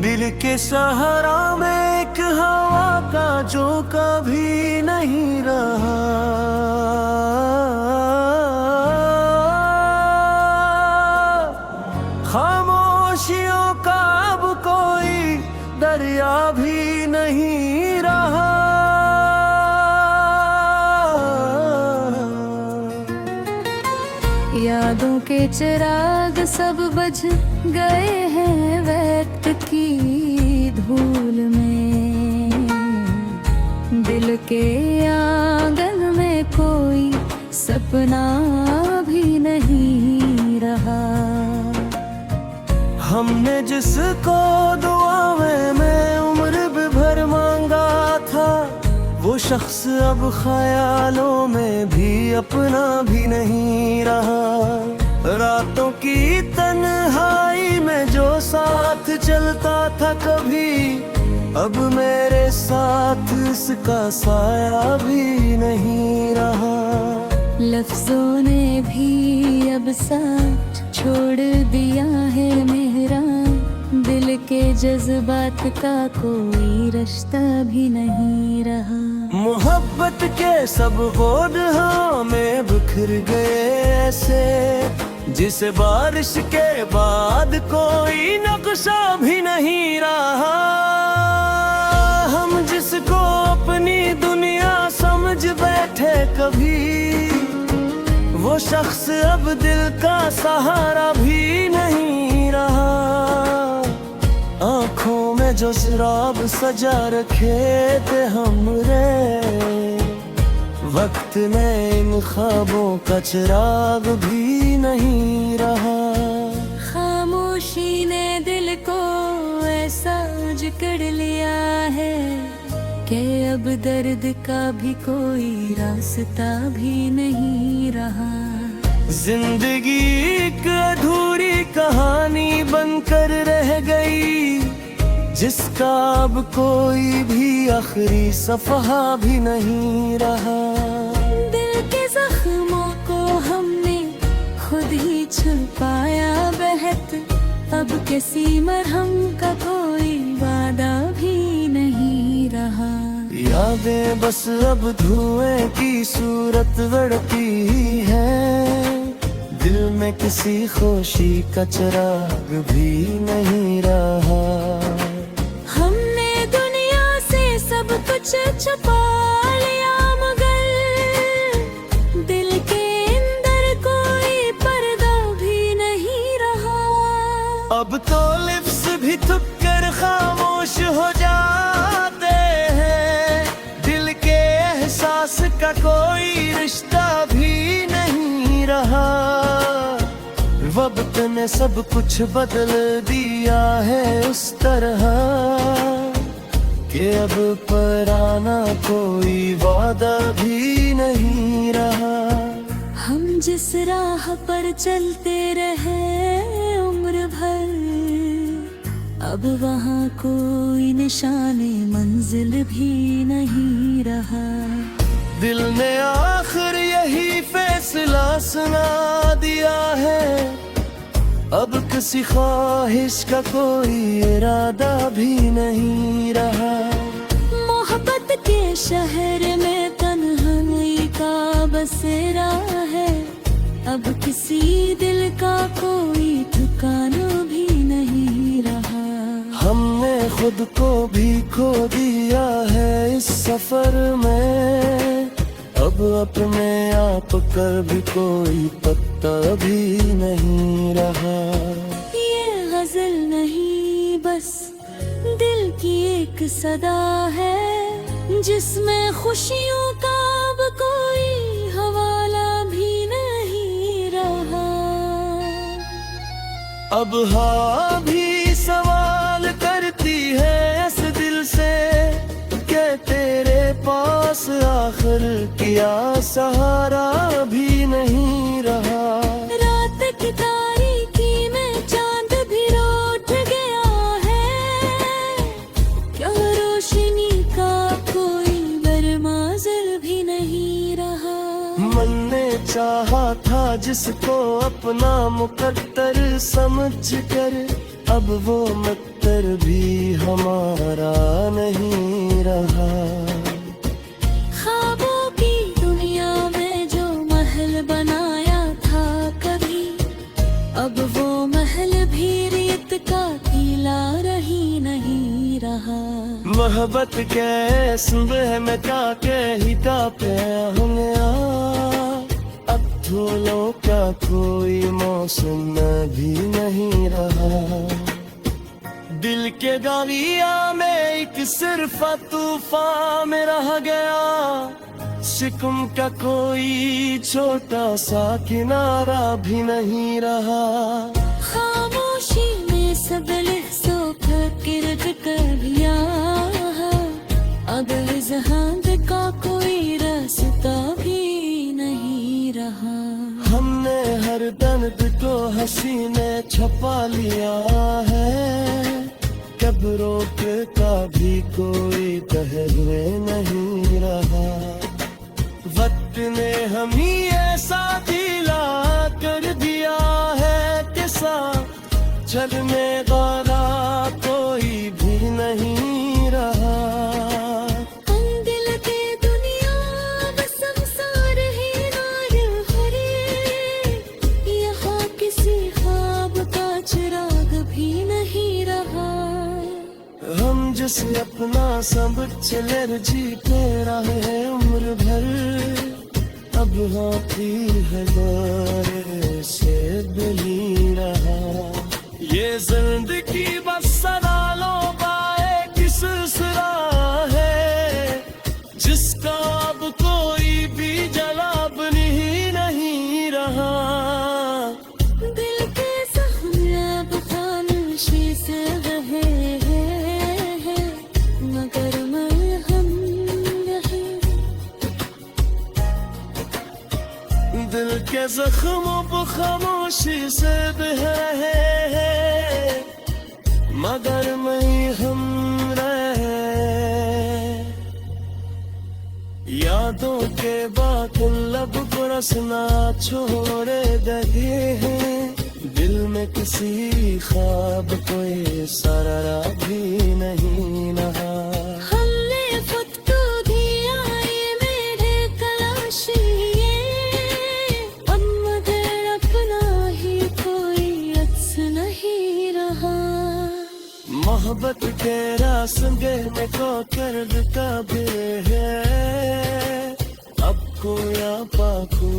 दिल के सहारा में एक हवा का जो कभी नहीं रहा। खामोशियों का अब कोई दरिया भी नहीं रहा। यादों के चिराग सब बुझ गए हैं वक्त की धूल में। दिल के आंगन में कोई सपना भी नहीं रहा। हमने जिसको दुआ में उम्र भर मांगा था, वो शख्स अब ख्यालों में भी अपना भी नहीं रहा। रातों की तन्हाई में जो साथ चलता था कभी, अब मेरे साथ इसका साया भी नहीं रहा। लफ्जों ने भी अब साथ छोड़ दिया है मेरा। दिल के जज्बात का कोई रिश्ता भी नहीं रहा। मोहब्बत के सब बोझ में बिखर गए ऐसे, जिसे बारिश के बाद कोई नक्शा भी नहीं रहा। हम जिसको अपनी दुनिया समझ बैठे कभी, वो शख्स अब दिल का सहारा भी नहीं रहा। आँखों में जो शराब सजा रखे थे हमरे, वक्त में इन ख्वाबों का चिराग भी नहीं रहा। खामोशी ने दिल को ऐसा जकड़ लिया है कि अब दर्द का भी कोई रास्ता भी नहीं रहा। जिंदगी एक अधूरी कहानी बनकर रह गई, जिसका अब कोई भी आखिरी सफहा भी नहीं रहा। दिल के जख्मों को हमने खुद ही छुपाया बहत, अब किसी मरहम का कोई वादा भी नहीं रहा। यादें बस अब धुएं की सूरत बढ़ती है, दिल में किसी खुशी का चिराग भी नहीं रहा। हमने दुनिया से सब कुछ छुपा लिया, मगर दिल के अंदर कोई पर्दा भी नहीं रहा। अब तो लिप्स भी थक कर खामोश हो जाते हैं, दिल के एहसास का कोई रिश्ता भी नहीं रहा। वक्त ने सब कुछ बदल दिया है उस तरह कि अब पुराना कोई वादा भी नहीं रहा। हम जिस राह पर चलते रहे उम्र भर, अब वहाँ कोई निशाने मंजिल भी नहीं रहा। दिल ने आखिर यही फैसला सुना दिया है, अब किसी ख्वाहिश का कोई इरादा भी नहीं रहा। मोहब्बत के शहर में तन्हाई का बसेरा है, अब किसी दिल का कोई ठिकाना भी नहीं रहा। हमने खुद को भी खो दिया है इस सफर में, अब अपने आप कर भी कोई पत्ता भी नहीं रहा। ये गजल नहीं बस दिल की एक सदा है, जिसमें खुशियों का अब कोई हवाला भी नहीं रहा। अब हाँ भी सवाल करती है इस दिल से कि तेरे पास आखिर क्या सहारा भी नहीं रहा। रात की तारीकी में चांद भी रोट गया है, क्या रोशनी का कोई बरमाज़र भी नहीं रहा। मन ने चाहा था जिसको अपना मुकद्दर समझ कर, अब वो मित्र भी हमारा नहीं रहा। ख्वाबों की दुनिया में जो महल बनाया था कभी, अब वो महल भी रेत का टीला रही नहीं रहा। मोहब्बत के सुबह में काके ही तापे होंगे, अब धूलों का कोई मौसम भी नहीं रहा। दिल के दरिया में एक सिर्फ तूफान में रह गया, सिकुम का कोई छोटा सा किनारा भी नहीं रहा। खामोशी में सब लहसो किरट कर लिया, अब इजहार का कोई रास्ता भी नहीं रहा। हमने हर दर्द को हंसी में छुपा लिया है, कब रोक का भी कोई पहलू नहीं रहा। वक्त ने हमें ऐसा दिला कर दिया है कि चलने वाला कोई भी नहीं रहा। दिल के दुनिया बस संसार ही नार हरे, यहाँ किसी ख्वाब का चिराग भी नहीं रहा। हम जिसे अपना सब चले जीते रहे उम्र भर, अब हाथी है दौरे से दिली रहा। ये जिंदगी बस सवालों का एक सिलसिला है, जिसका अब कोई भी जवाब नहीं रहा। दिल के सहन अब खामोशी से रहे हैं, मगर मरहम नहीं। दिल के जख्मों पर खामोशी से बह रहे हैं, मगर मैं हम रहे। यादों के बाद लब को रसना छोड़े दे हैं, दिल में किसी ख्वाब कोई सरारा भी नहीं रहा। हमने खुद को दिया ये मेरे तलाशिए, अब मगर अपना ही कोई अक्स नहीं रहा। मोहब्बत के रास्ते में को कर है, अब को या पाकू